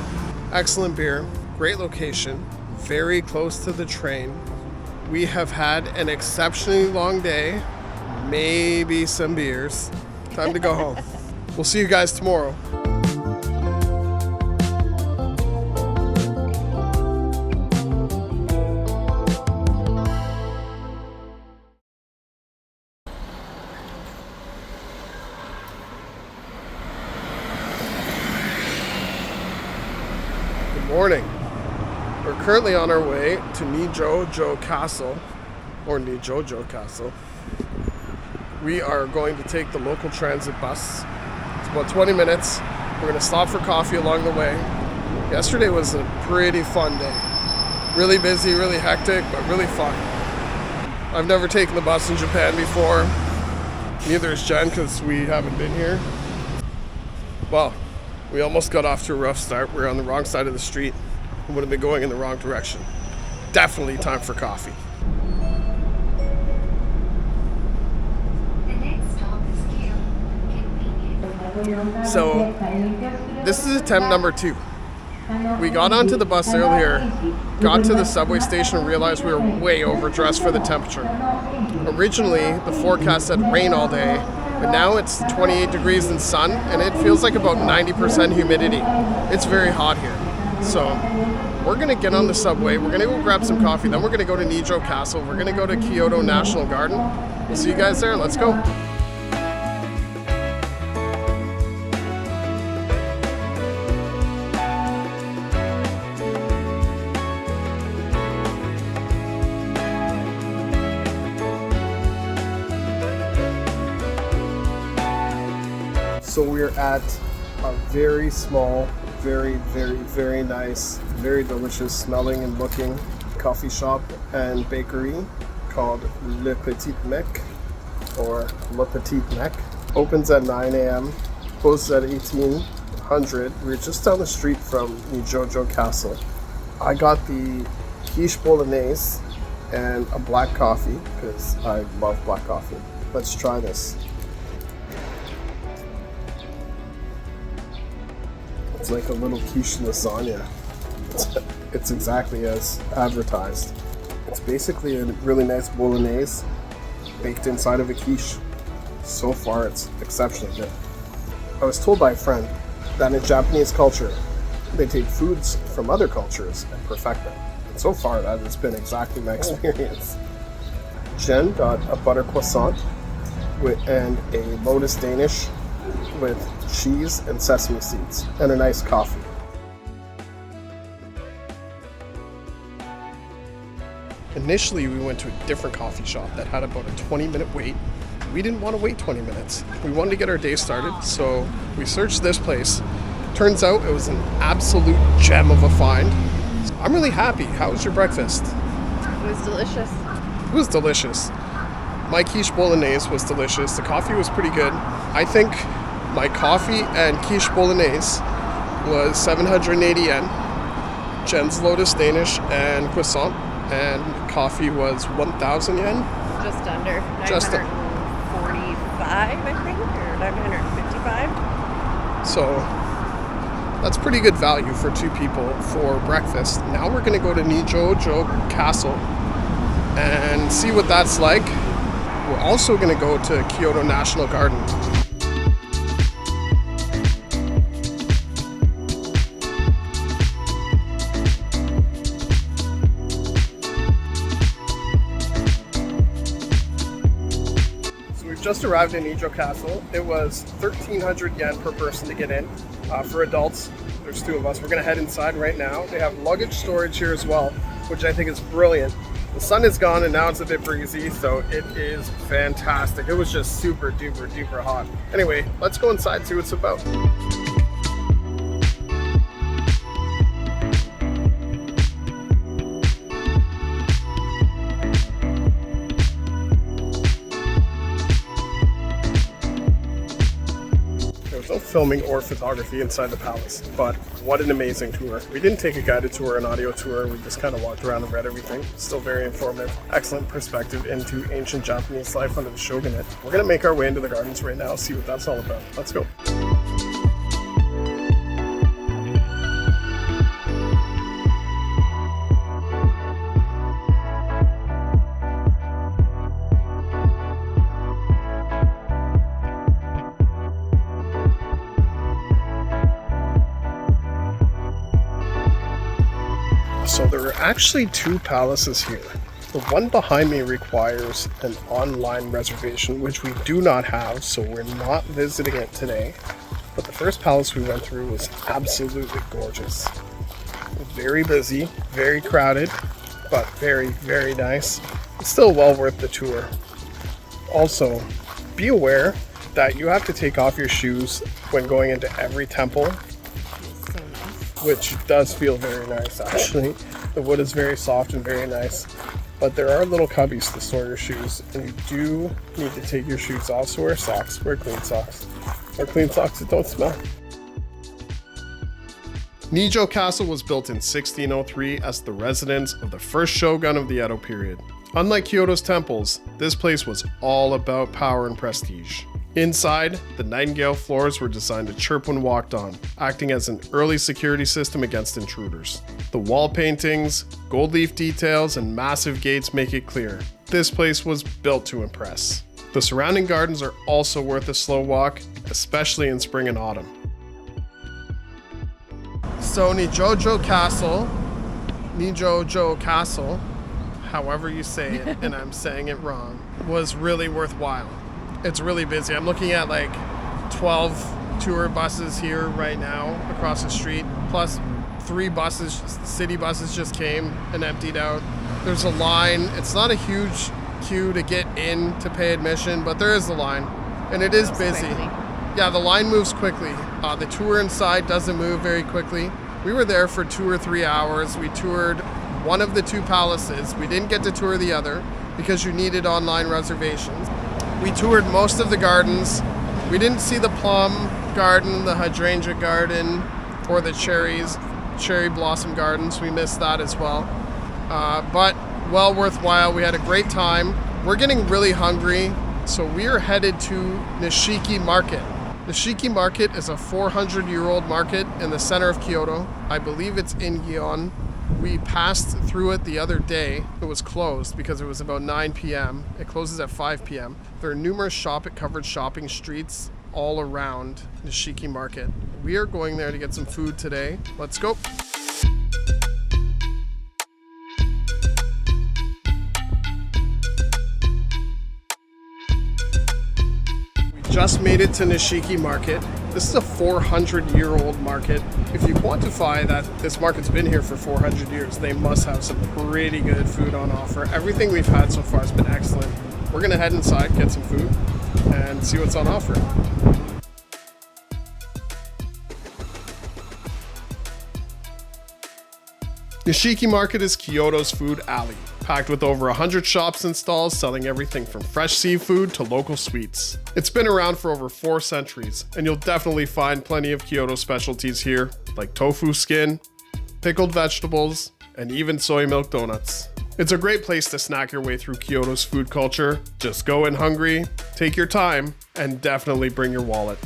Speaker 1: Excellent beer, great location, very close to the train. We have had an exceptionally long day, maybe some beers. Time to go home. We'll see you guys tomorrow. Good morning. We're currently on our way to Nijo-Jo Castle, or Nijo-Jo Castle. We are going to take the local transit bus. It's about 20 minutes. We're going to stop for coffee along the way. Yesterday was a pretty fun day. Really busy, really hectic, but really fun. I've never taken the bus in Japan before. Neither has Jen, because we haven't been here. Well, we almost got off to a rough start. We were on the wrong side of the street. We would have been going in the wrong direction. Definitely time for coffee. So, this is attempt number 2. We got onto the bus earlier, got to the subway station and realized we were way overdressed for the temperature. Originally, the forecast said rain all day, but now it's 28 degrees and sun, and it feels like about 90% humidity. It's very hot here. So, we're gonna get on the subway, we're gonna go grab some coffee, then we're gonna go to Nijo Castle, we're gonna go to Kyoto National Garden. We'll see you guys there, let's go. So we're at a very small, very nice, very delicious smelling and looking coffee shop and bakery called Le Petit Mec, or Le Petit Mec. Opens at 9 a.m., closes at 18. 500. We're just down the street from Nijo-Jo Castle. I got the quiche bolognese and a black coffee because I love black coffee. Let's try this. It's like a little quiche lasagna. It's exactly as advertised. It's basically a really nice bolognese baked inside of a quiche. So far, it's exceptionally good. I was told by a friend that in Japanese culture, they take foods from other cultures and perfect them. And so far, that has been exactly my experience. Jen got a butter croissant and a lotus Danish with cheese and sesame seeds and a nice coffee. Initially, we went to a different coffee shop that had about a 20-minute wait. We didn't want to wait 20 minutes. We wanted to get our day started, so we searched this place. Turns out it was an absolute gem of a find. I'm really happy. How was your breakfast?
Speaker 2: It was delicious.
Speaker 1: It was delicious. My quiche bolognese was delicious. The coffee was pretty good. I think my coffee and quiche bolognese was 780 yen. Jen's lotus Danish and croissant and coffee was 1,000 yen.
Speaker 2: Just under 945, I think, or 955.
Speaker 1: So that's pretty good value for two people for breakfast. Now we're going to go to Nijo-Jo Castle and see what that's like. We're also going to go to Kyoto National Garden. Just arrived in Nijo Castle. It was 1,300 yen per person to get in. For adults, there's two of us. We're gonna head inside right now. They have luggage storage here as well, which I think is brilliant. The sun is gone and now it's a bit breezy, so it is fantastic. It was just super duper duper hot. Anyway, let's go inside and see what it's about. No filming or photography inside the palace, but what an amazing tour. We didn't take a guided tour or an audio tour, we just kind of walked around and read everything. Still very informative, excellent perspective into ancient Japanese life under the shogunate. We're gonna make our way into the gardens right now, see what that's all about. Let's go. So there are actually two palaces here. The one behind me requires an online reservation, which we do not have, so we're not visiting it today. But the first palace we went through was absolutely gorgeous. Very busy, very crowded, but very, very nice. It's still well worth the tour. Also, be aware that you have to take off your shoes when going into every temple, which does feel very nice actually. The wood is very soft and very nice, but there are little cubbies to store your shoes, and you do need to take your shoes off, so wear socks, wear clean socks. Wear clean socks that don't smell. Nijo Castle was built in 1603 as the residence of the first shogun of the Edo period. Unlike Kyoto's temples, this place was all about power and prestige. Inside, the nightingale floors were designed to chirp when walked on, acting as an early security system against intruders. The wall paintings, gold leaf details, and massive gates make it clear this place was built to impress. The surrounding gardens are also worth a slow walk, especially in spring and autumn. So Nijo-Jo Castle, however you say it, and I'm saying it wrong, was really worthwhile. It's really busy. I'm looking at like 12 tour buses here right now across the street, plus 3 buses, city buses just came and emptied out. There's a line. It's not a huge queue to get in to pay admission, but there is a line, and it is busy. Yeah, the line moves quickly. The tour inside doesn't move very quickly. We were there for 2 or 3 hours. We toured one of the 2 palaces. We didn't get to tour the other because you needed online reservations. We toured most of the gardens. We didn't see the plum garden, the hydrangea garden, or the cherry blossom gardens. We missed that as well. But well worthwhile. We had a great time. We're getting really hungry, so we are headed to Nishiki Market. Nishiki Market is a 400-year-old market in the center of Kyoto. I believe it's in Gion. We passed through it the other day. It was closed because it was about 9 p.m. It closes at 5 p.m. There are numerous covered shopping streets all around Nishiki Market. We are going there to get some food today. Let's go. Just made it to Nishiki Market. This is a 400-year-old market. If you quantify that this market's been here for 400 years, they must have some pretty good food on offer. Everything we've had so far has been excellent. We're gonna head inside, get some food, and see what's on offer. Nishiki Market is Kyoto's food alley, packed with over 100 shops and stalls selling everything from fresh seafood to local sweets. It's been around for over 4 centuries, and you'll definitely find plenty of Kyoto specialties here, like tofu skin, pickled vegetables, and even soy milk donuts. It's a great place to snack your way through Kyoto's food culture. Just go in hungry, take your time, and definitely bring your wallet.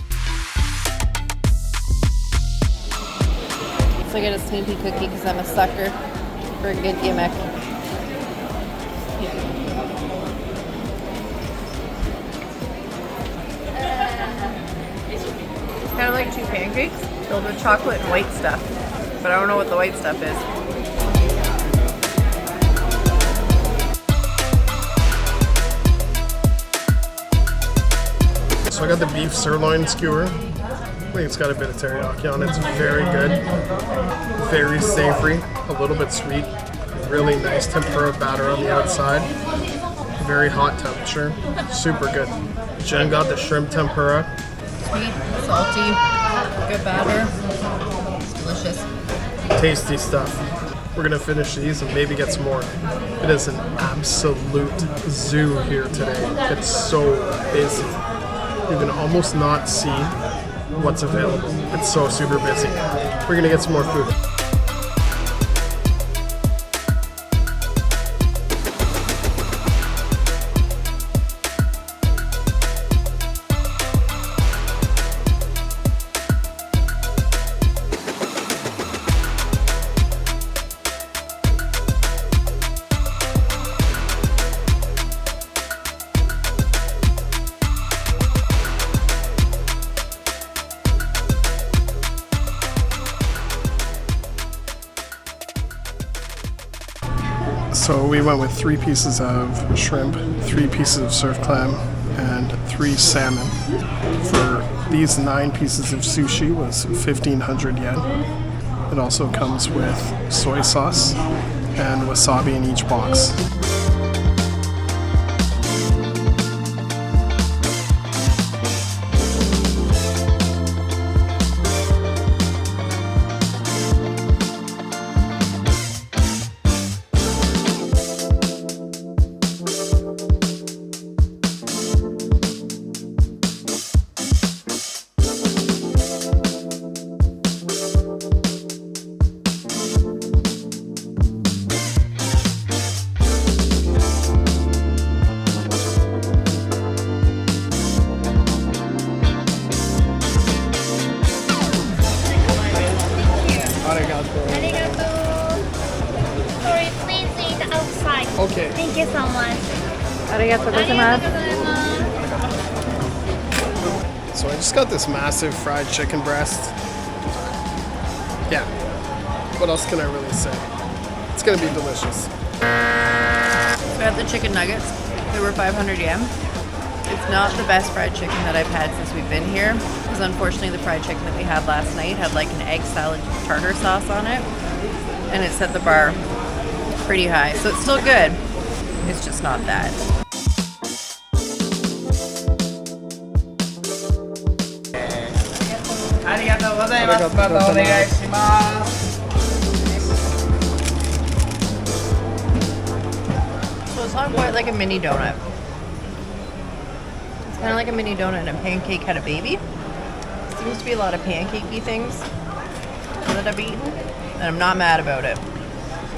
Speaker 2: So I get a Snoopy cookie because I'm a sucker for a good gimmick. It's kind of like 2 pancakes filled with chocolate and white stuff, but I don't know what the white stuff is.
Speaker 1: So I got the beef sirloin skewer. I think it's got a bit of teriyaki on it. It's very good, very savory, a little bit sweet, really nice tempura batter on the outside, very hot temperature, super good. Jen got the shrimp tempura.
Speaker 2: Sweet, salty, good batter, it's delicious.
Speaker 1: Tasty stuff. We're gonna finish these and maybe get some more. It is an absolute zoo here today. It's so busy. You can almost not see what's available. It's so super busy. We're gonna get some more food. So we went with 3 pieces of shrimp, 3 pieces of surf clam, and 3 salmon. For these 9 pieces of sushi was 1,500 yen. It also comes with soy sauce and wasabi in each box.
Speaker 3: Sorry, please eat outside.
Speaker 1: Okay.
Speaker 3: Thank you so much.
Speaker 2: Arigatou gozaimasu.
Speaker 1: So I just got this massive fried chicken breast. Yeah. What else can I really say? It's gonna be delicious.
Speaker 2: We have the chicken nuggets. They were 500 yen. It's not the best fried chicken that I've had since we've been here, because unfortunately the fried chicken that we had last night had like an egg salad tartar sauce on it, and it set the bar pretty high. So it's still good. It's just not that. So it's not quite like a mini donut. It's kind of like a mini donut and a pancake had a baby. seems to be a lot of pancakey things that I've eaten, and I'm not mad about it.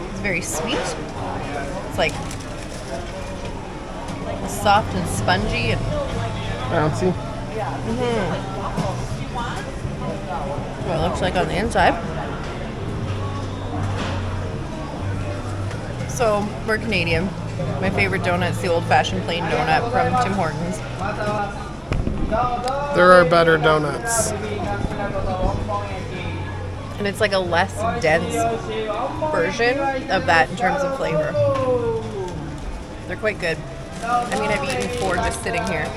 Speaker 2: It's very sweet. It's like soft and spongy and
Speaker 1: Bouncy.
Speaker 2: what it looks like on the inside. So, we're Canadian. My favorite donut is the old-fashioned plain donut from Tim Hortons.
Speaker 1: There are better donuts.
Speaker 2: And it's like a less dense version of that in terms of flavor. They're quite good. I mean, I've eaten 4 just sitting here.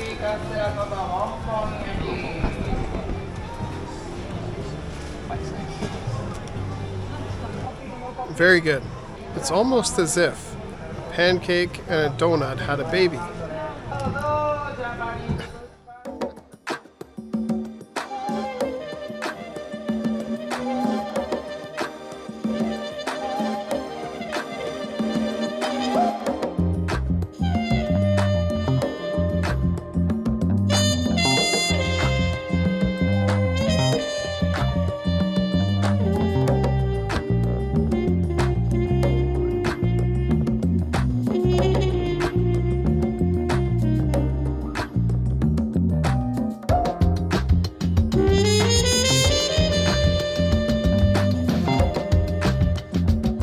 Speaker 1: Very good. It's almost as if a pancake and a donut had a baby.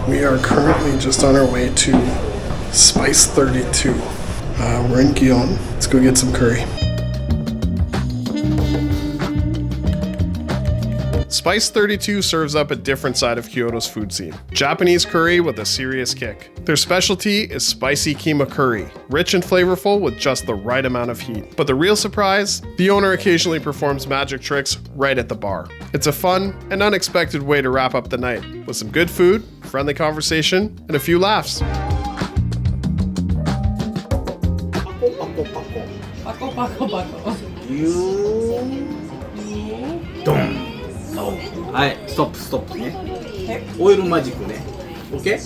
Speaker 1: We are currently just on our way to Spice 32. We're in Gion. Let's go get some curry. Spice 32 serves up a different side of Kyoto's food scene. Japanese curry with a serious kick. Their specialty is spicy keema curry, rich and flavorful with just the right amount of heat. But the real surprise, the owner occasionally performs magic tricks right at the bar. It's a fun and unexpected way to wrap up the night with some good food, friendly conversation, and a few laughs.
Speaker 4: Alright, stop ね。オイルマジックね。OK?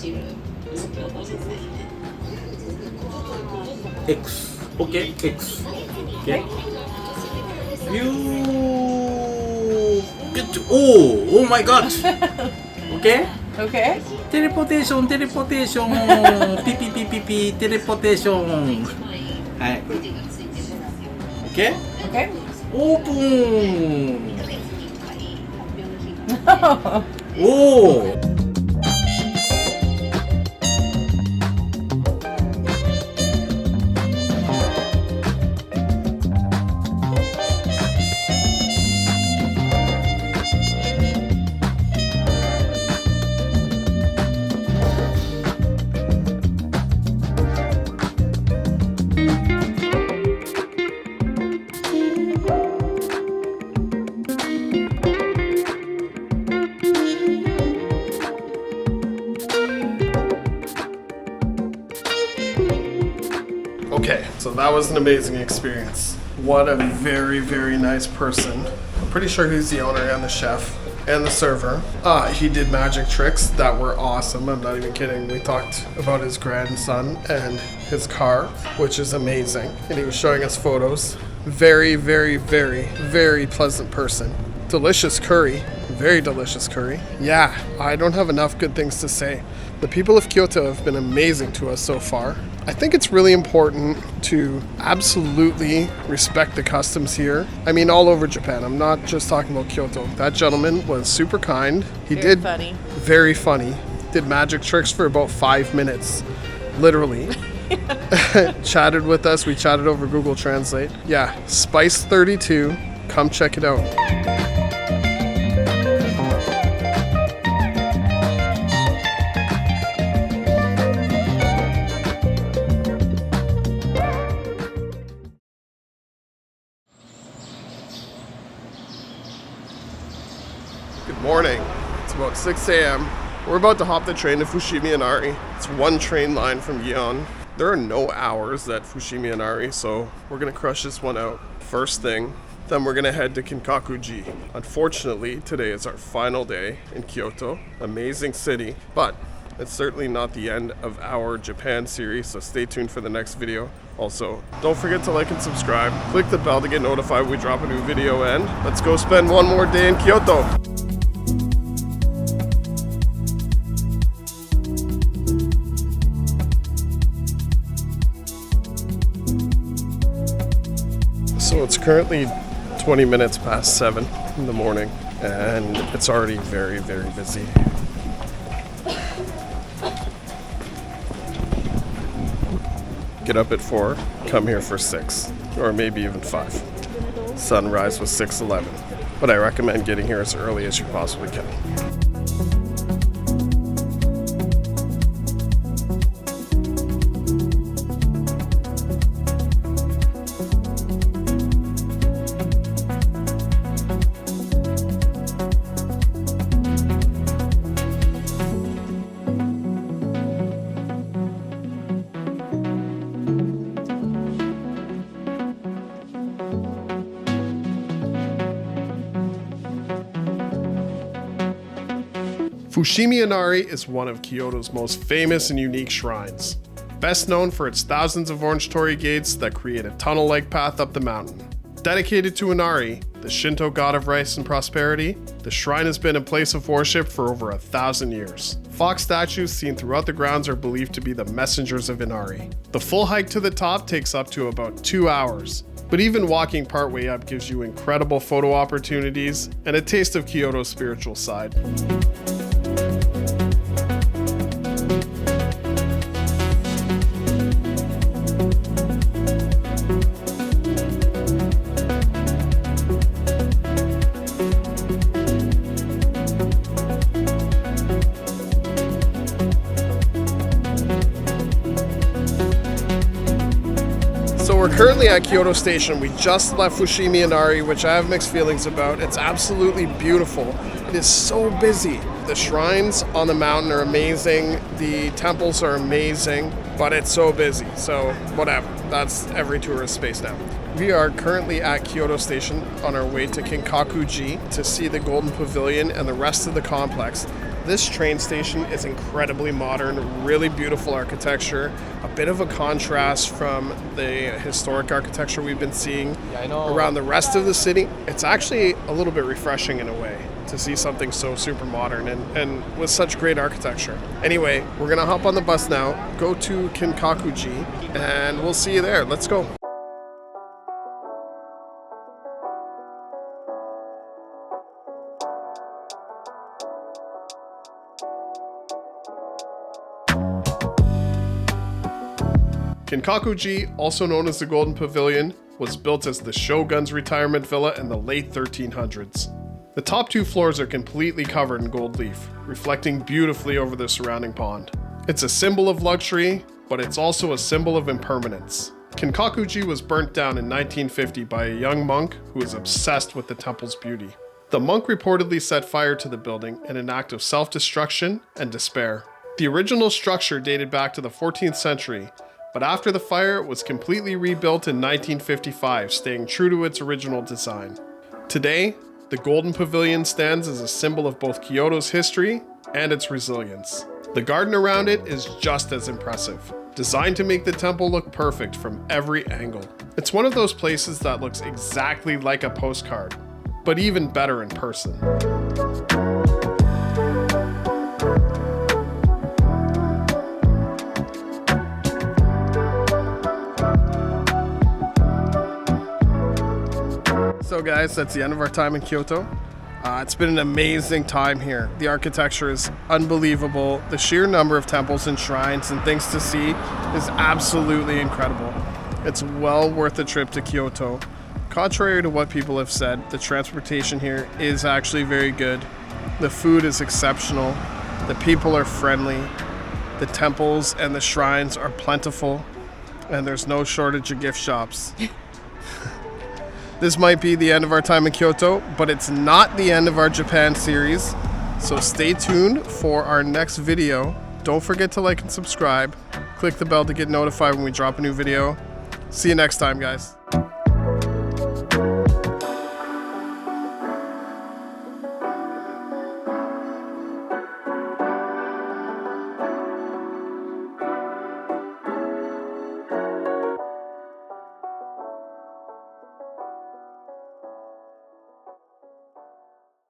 Speaker 4: X. OK? X. OK? Oh my god! OK?
Speaker 2: Okay.
Speaker 4: テレポテーション、ピピピピピ、テレポテーション。はい。OK?
Speaker 2: Okay.
Speaker 4: オープンおお
Speaker 1: Okay, so that was an amazing experience. What a very, very nice person. I'm pretty sure he's the owner and the chef and the server. He did magic tricks that were awesome. I'm not even kidding. We talked about his grandson and his car, which is amazing. And he was showing us photos. Very, very, very, very pleasant person. Delicious curry. Very delicious curry. Yeah, I don't have enough good things to say. The people of Kyoto have been amazing to us so far. I think it's really important to absolutely respect the customs here. I mean, all over Japan. I'm not just talking about Kyoto. That gentleman was super kind. He did
Speaker 2: funny.
Speaker 1: Very funny. Did magic tricks for about 5 minutes, literally. Chatted with us. We chatted over Google Translate. Yeah, Spice 32. Come check it out. Good morning. It's about 6 a.m. We're about to hop the train to Fushimi Inari. It's one train line from Gion. There are no hours at Fushimi Inari, so we're gonna crush this one out first thing. Then we're gonna head to Kinkaku-Ji. Unfortunately, today is our final day in Kyoto. Amazing city, but it's certainly not the end of our Japan series, so stay tuned for the next video. Also, don't forget to like and subscribe. Click the bell to get notified when we drop a new video, and let's go spend one more day in Kyoto. So it's currently 20 minutes past 7 in the morning, and it's already very, very busy. Get up at 4, come here for 6, or maybe even 5. Sunrise was 6:11, but I recommend getting here as early as you possibly can. Fushimi Inari is one of Kyoto's most famous and unique shrines. Best known for its thousands of orange torii gates that create a tunnel-like path up the mountain. Dedicated to Inari, the Shinto god of rice and prosperity, the shrine has been a place of worship for over 1,000 years. Fox statues seen throughout the grounds are believed to be the messengers of Inari. The full hike to the top takes up to about 2 hours, but even walking partway up gives you incredible photo opportunities and a taste of Kyoto's spiritual side. So we're currently at Kyoto Station. We just left Fushimi Inari, which I have mixed feelings about. It's absolutely beautiful. It is so busy. The shrines on the mountain are amazing. The temples are amazing, but it's so busy. So whatever, that's every tourist space now. We are currently at Kyoto Station on our way to Kinkaku-Ji to see the Golden Pavilion and the rest of the complex. This train station is incredibly modern, really beautiful architecture, a bit of a contrast from the historic architecture we've been seeing around the rest of the city. It's actually a little bit refreshing in a way to see something so super modern and with such great architecture. Anyway, we're gonna hop on the bus now, go to Kinkaku-Ji, and we'll see you there. Let's go. Kinkaku-Ji, also known as the Golden Pavilion, was built as the shogun's retirement villa in the late 1300s. The top 2 floors are completely covered in gold leaf, reflecting beautifully over the surrounding pond. It's a symbol of luxury, but it's also a symbol of impermanence. Kinkaku-Ji was burnt down in 1950 by a young monk who was obsessed with the temple's beauty. The monk reportedly set fire to the building in an act of self-destruction and despair. The original structure dated back to the 14th century, but after the fire, it was completely rebuilt in 1955, staying true to its original design. Today, the Golden Pavilion stands as a symbol of both Kyoto's history and its resilience. The garden around it is just as impressive, designed to make the temple look perfect from every angle. It's one of those places that looks exactly like a postcard, but even better in person. So guys, that's the end of our time in Kyoto. It's been an amazing time here. The architecture is unbelievable. The sheer number of temples and shrines and things to see is absolutely incredible. It's well worth the trip to Kyoto. Contrary to what people have said, the transportation here is actually very good. The food is exceptional. The people are friendly. The temples and the shrines are plentiful. And there's no shortage of gift shops. This might be the end of our time in Kyoto, but it's not the end of our Japan series. So stay tuned for our next video. Don't forget to like and subscribe. Click the bell to get notified when we drop a new video. See you next time, guys.